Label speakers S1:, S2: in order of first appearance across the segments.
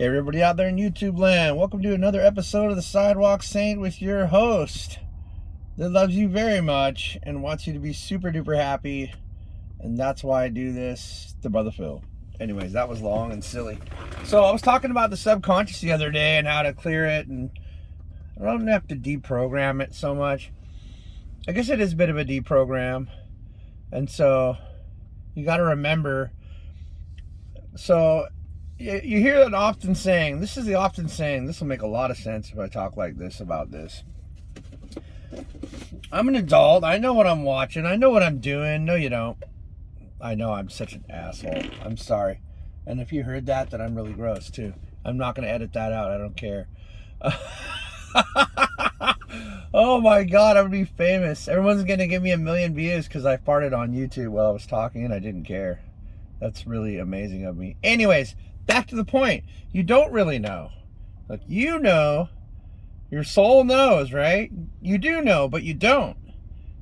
S1: Hey everybody out there in YouTube land, welcome to another episode of the Sidewalk Saint with your host that loves you very much and wants you to be super duper happy, and that's why I do this, the Brother Phil. Anyways, that was long and silly. So I was talking about the subconscious the other day and how to clear it, and I don't have to deprogram it so much. I guess it is a bit of a deprogram, and so you got to remember. So you hear that often saying, this is the often saying, this will make a lot of sense if I talk like this about this. I'm an adult, I know what I'm watching, I know what I'm doing. No, you don't. I know I'm such an asshole. I'm sorry. And if you heard that, then I'm really gross too. I'm not going to edit that out, I don't care. Oh my God, I'm going to be famous. Everyone's going to give me 1 million views because I farted on YouTube while I was talking and I didn't care. That's really amazing of me. Anyways, back to the point. You don't really know. Like, you know, your soul knows, right? You do know, but you don't.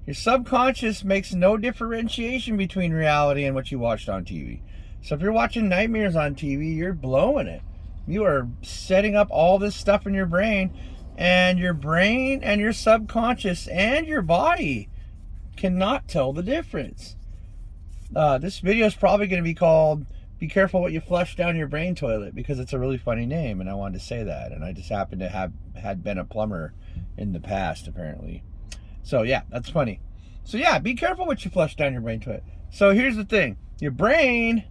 S1: Your subconscious makes no differentiation between reality and what you watched on TV. So if you're watching nightmares on TV, you're blowing it. You are setting up all this stuff in your brain, and your subconscious and your body cannot tell the difference. This video is probably going to be called "Be Careful What You Flush Down Your Brain Toilet" because it's a really funny name, and I wanted to say that. And I just happen to had been a plumber in the past, apparently. So yeah, that's funny. So yeah, be careful what you flush down your brain toilet. So here's the thing: your brain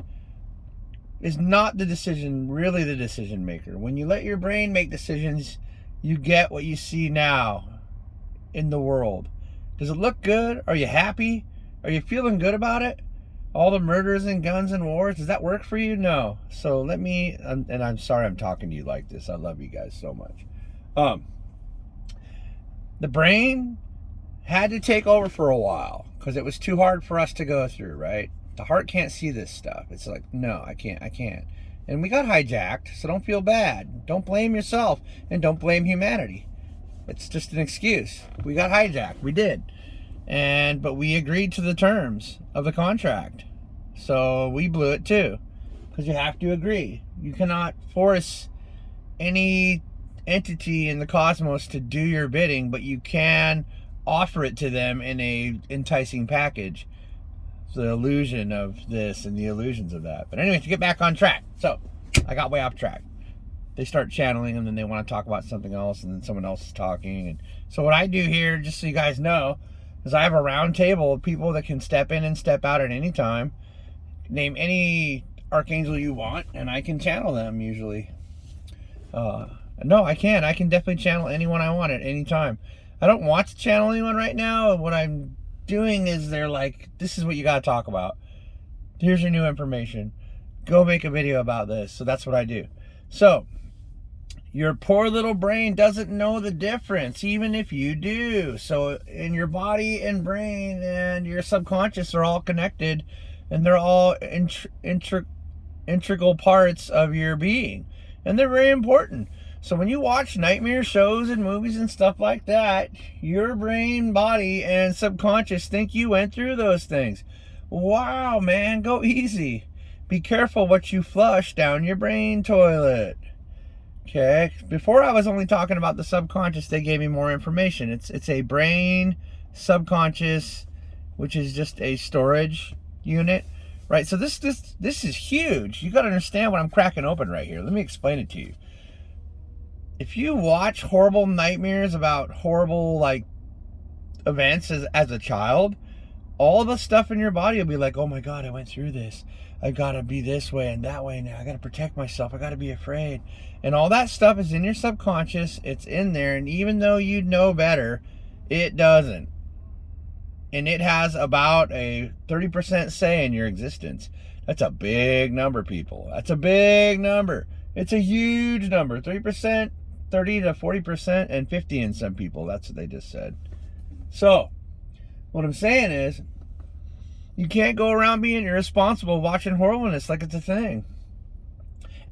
S1: is not really the decision maker. When you let your brain make decisions, you get what you see now in the world. Does it look good? Are you happy? Are you feeling good about it? All the murders and guns and wars, does that work for you? No. So let me, and I'm sorry I'm talking to you like this. I love you guys so much. The brain had to take over for a while because it was too hard for us to go through, right? The heart can't see this stuff. It's like, no, I can't. And we got hijacked, so don't feel bad. Don't blame yourself, and don't blame humanity. It's just an excuse. We got hijacked. We did. But we agreed to the terms of the contract. So we blew it too. Because you have to agree. You cannot force any entity in the cosmos to do your bidding, but you can offer it to them in a enticing package. The illusion of this and the illusions of that. But anyway, to get back on track. So I got way off track. They start channeling, and then they want to talk about something else, and then someone else is talking. And so what I do here, just so you guys know, is I have a round table of people that can step in and step out at any time. Name any archangel you want, and I can channel them usually. No, I can. I can definitely channel anyone I want at any time. I don't want to channel anyone right now. What I'm doing is they're like, this is what you got to talk about. Here's your new information. Go make a video about this. So that's what I do. So your poor little brain doesn't know the difference, even if you do. So in your body and brain and your subconscious are all connected, and they're all integral parts of your being, and they're very important. So when you watch nightmare shows and movies and stuff like that, your brain, body, and subconscious think you went through those things. Wow, man, go easy. Be careful what you flush down your brain toilet. Okay, before I was only talking about the subconscious, they gave me more information. It's a brain subconscious, which is just a storage unit, right? So this is huge. You got to understand what I'm cracking open right here. Let me explain it to you. If you watch horrible nightmares about horrible events as a child, all the stuff in your body will be like, oh my God, I went through this. I gotta be this way and that way now. I gotta protect myself. I gotta be afraid. And all that stuff is in your subconscious. It's in there. And even though you know better, it doesn't. And it has about a 30% say in your existence. That's a big number, people. That's a big number. It's a huge number. 3%, 30 to 40%, and 50 in some people. That's what they just said. So what I'm saying is, you can't go around being irresponsible watching horribleness like it's a thing.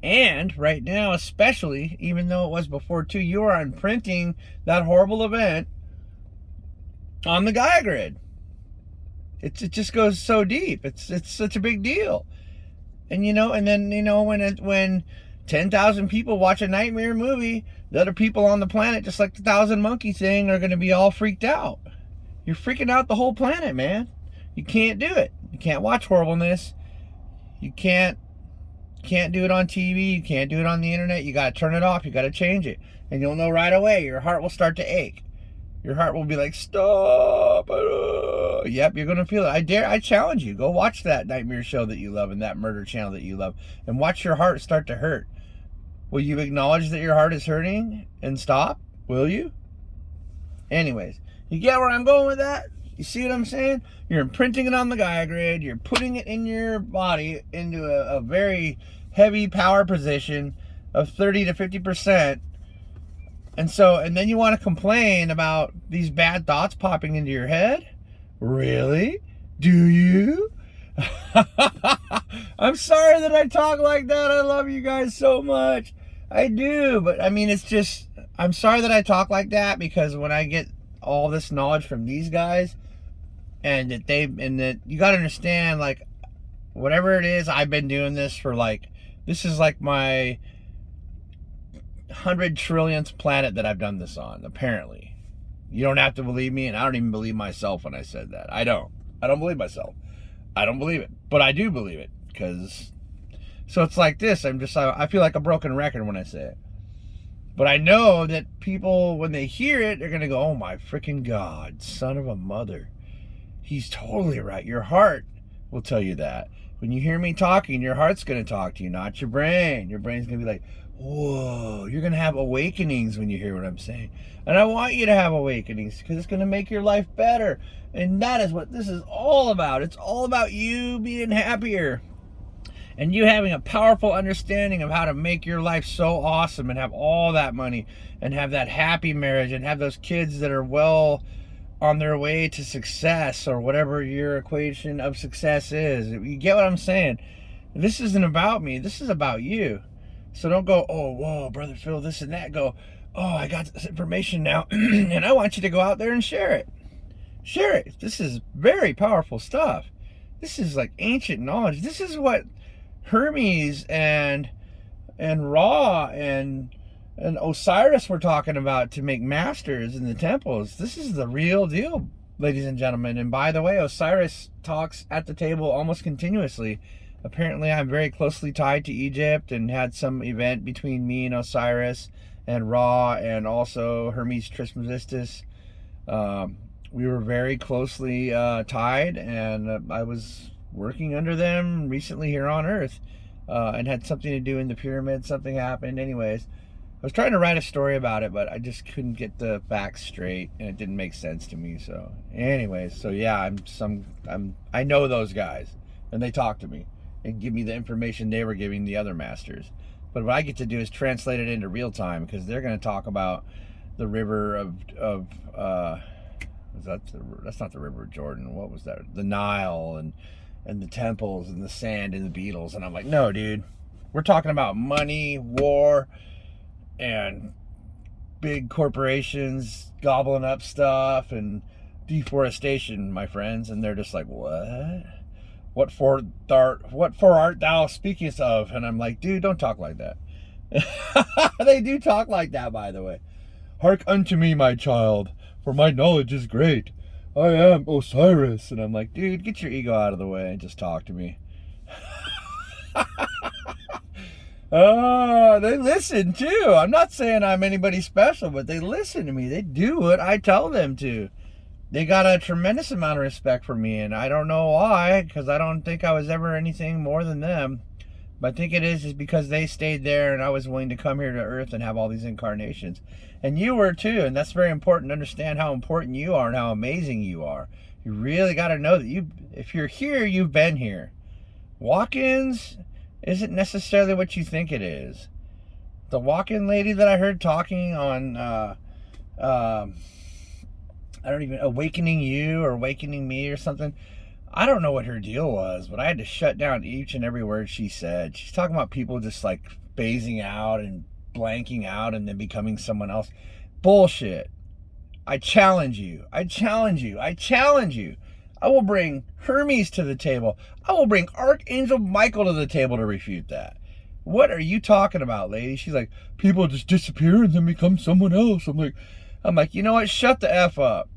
S1: And right now, especially, even though it was before too, you are imprinting that horrible event on the Gaia grid. It just goes so deep. It's such a big deal. And and then when 10,000 people watch a nightmare movie, the other people on the planet, just like the 1,000 monkey thing, are going to be all freaked out. You're freaking out the whole planet, man. You can't do it. You can't watch horribleness. You can't do it on TV. You can't do it on the internet. You got to turn it off. You got to change it. And you'll know right away. Your heart will start to ache. Your heart will be like, stop. Yep, you're going to feel it. I challenge you. Go watch that nightmare show that you love and that murder channel that you love. And watch your heart start to hurt. Will you acknowledge that your heart is hurting and stop? Will you? Anyways, you get where I'm going with that? You see what I'm saying? You're imprinting it on the Gaia grid. You're putting it in your body into a very heavy power position of 30 to 50%. And then you want to complain about these bad thoughts popping into your head? Really? Do you? I'm sorry that I talk like that. I love you guys so much. I do, but I mean, it's just, I'm sorry that I talk like that, because when I get all this knowledge from these guys, and that you got to understand, like, whatever it is, I've been doing this for, like, this is like my 100 trillionth planet that I've done this on, apparently. You don't have to believe me, and I don't even believe myself when I said that. I don't believe myself. I don't believe it, but I do believe it, because, so it's like this, I feel like a broken record when I say it. But I know that people, when they hear it, they're going to go, oh my freaking God, son of a mother. He's totally right. Your heart will tell you that. When you hear me talking, your heart's going to talk to you, not your brain. Your brain's going to be like, whoa, you're going to have awakenings when you hear what I'm saying. And I want you to have awakenings, because it's going to make your life better. And that is what this is all about. It's all about you being happier. And you having a powerful understanding of how to make your life so awesome, and have all that money, and have that happy marriage, and have those kids that are well on their way to success, or whatever your equation of success is. You get what I'm saying? This isn't about me. This is about you. So don't go, oh, whoa, Brother Phil, this and that. Go, oh, I got this information now, and I want you to go out there and share it. Share it. This is very powerful stuff. This is like ancient knowledge. This is what Hermes and Ra and Osiris were talking about to make masters in the temples. This is the real deal, ladies and gentlemen. And by the way, Osiris talks at the table almost continuously. Apparently, I'm very closely tied to Egypt, and had some event between me and Osiris and Ra, and also Hermes Trismegistus. We were very closely tied, and I was working under them recently here on Earth, and had something to do in the pyramid. Something happened. Anyways, I was trying to write a story about it, but I just couldn't get the facts straight, and it didn't make sense to me. So anyways, so yeah, I know those guys, and they talk to me and give me the information they were giving the other masters. But what I get to do is translate it into real time, because they're going to talk about the river that's not the river of Jordan. What was that? The Nile, and the temples, and the sand, and the beetles. And I'm like, no, dude, we're talking about money, war, and big corporations gobbling up stuff, and deforestation, my friends. And they're just like, what? What for art thou speakest of? And I'm like, dude, don't talk like that. They do talk like that, by the way. Hark unto me, my child, for my knowledge is great. I am Osiris. And I'm like, dude, get your ego out of the way and just talk to me. They listen too. I'm not saying I'm anybody special, but they listen to me. They do what I tell them to. They got a tremendous amount of respect for me, and I don't know why, because I don't think I was ever anything more than them. But I think it is because they stayed there, and I was willing to come here to Earth and have all these incarnations. And you were too, and that's very important to understand how important you are and how amazing you are. You really got to know that if you're here, you've been here. Walk-ins isn't necessarily what you think it is. The walk-in lady that I heard talking on Awakening You or Awakening Me or something, I don't know what her deal was, but I had to shut down each and every word she said. She's talking about people just like phasing out and blanking out and then becoming someone else. Bullshit. I challenge you. I challenge you. I challenge you. I will bring Hermes to the table. I will bring Archangel Michael to the table to refute that. What are you talking about, lady? She's like, people just disappear and then become someone else. I'm like, you know what? Shut the F up.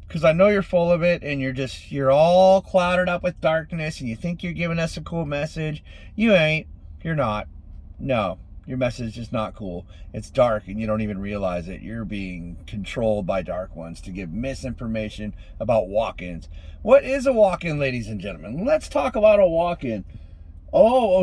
S1: Because I know you're full of it and you're all clouded up with darkness and you think you're giving us a cool message. You ain't. You're not. No, your message is not cool. It's dark and you don't even realize it. You're being controlled by dark ones to give misinformation about walk-ins. What is a walk-in, ladies and gentlemen? Let's talk about a walk-in. Oh,